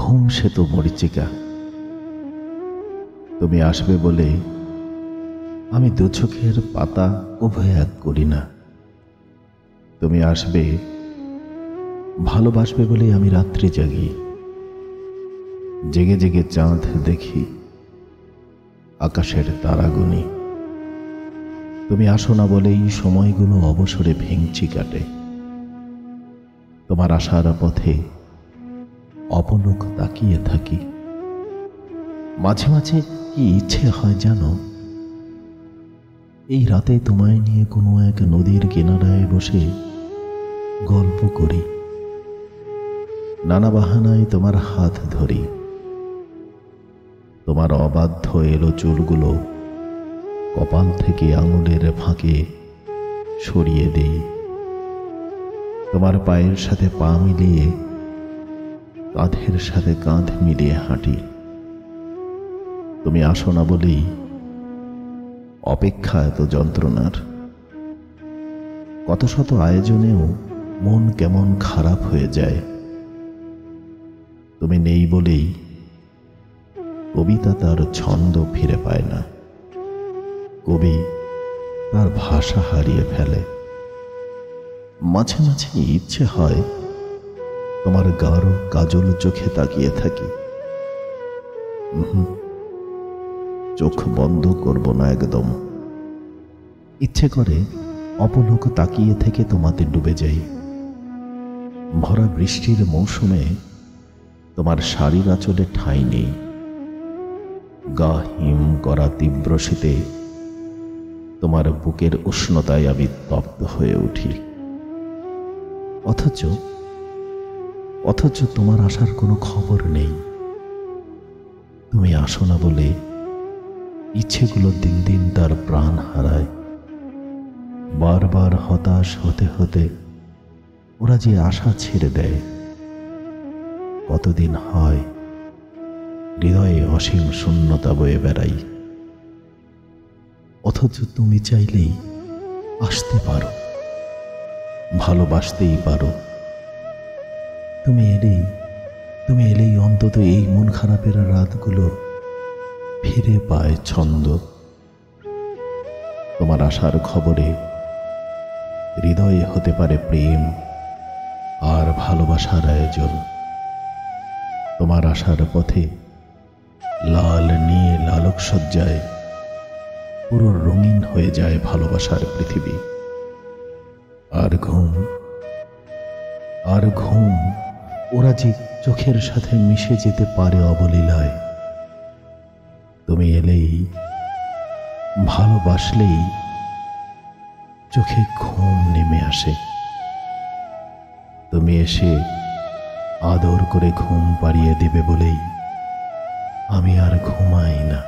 ঘুম সে তো মরিচিকা। তুমি আসবে বলে আমি দু চোখের পাতা উভয় এক করি না। তুমি আসবে, ভালোবাসবে বলে আমি রাত্রি জাগি, জেগে জেগে চাঁদ দেখি, আকাশের তারা গুনি। তুমি আসো না বলেই সময়গুলো অবসরে ভেঙচি কাটে। তোমার আসার পথে অপলক তাকিয়ে থাকি। মাঝে মাঝে কি ইচ্ছে হয় জানো, এই রাতে তোমায় নিয়ে কোনো এক নদীর কিনারায় বসে গল্প করি, নানা বাহানায় তোমার হাত ধরি, তোমার অবাধ্য এলো চুলগুলো কপাল থেকে আঙুলের ফাঁকে সরিয়ে দেই, তোমার পায়ের সাথে পা মিলিয়ে কাঁধের সাথে কাঁধ মিলিয়ে হাঁটি। তুমি আসো না বলেই অপেক্ষা এত যন্ত্রণার। কত শত আয়োজনেও মন কেমন খারাপ হয়ে যায়। তুমি নেই বলেই কবিতা তার ছন্দ ফিরে পায় না, কবি তার ভাষা হারিয়ে ফেলে। মাঝে মাঝে ইচ্ছে হয় তোমার গাঢ় কাজল চোখে তাকিয়ে থাকি। চোখ বন্ধ করব না একদম। ইচ্ছে করে অপলক তাকিয়ে থেকে তোমাতে ডুবে যাই। ভরা বৃষ্টির মৌসুমে তোমার শাড়ির আঁচলে ঠাঁই নেই। গা হিম করা তীব্র শীতে তোমার বুকের উষ্ণতায় আমি তপ্ত হয়ে উঠি। অথচ তোমার আসার কোনো খবর নেই। তুমি আসো না বলে ইচ্ছেগুলো দিন দিন তার প্রাণ হারায়। বারবার হতাশ হতে হতে ওরা যে আশা ছেড়ে দেয়। কতদিন হয় হৃদয়ে অসীম শূন্যতা বয়ে বেড়াই, অথচ তুমি চাইলেই আসতে পারো, ভালোবাসতেই পারো। তুমি এলেই অন্তত এই মন খারাপের রাতগুলো ফিরে পায় ছন্দ। তোমার আসার খবরে হৃদয়ে হতে পারে প্রেম আর ভালোবাসার আয়োজন। তোমার আসার পথে লাল নীল আলোকসজ্জায় পুরো রঙিন হয়ে যায় ভালোবাসার পৃথিবী। আর ঘুম ওরা যে চোখের সাথে মিশে যেতে পারে অবলীলায়। তুমি এলেই, ভালোবাসলেই চোখে ঘুম নেমে আসে। তুমি এসে আদর করে ঘুম পাড়িয়ে দেবে বলেই আমি আর ঘুমাই না।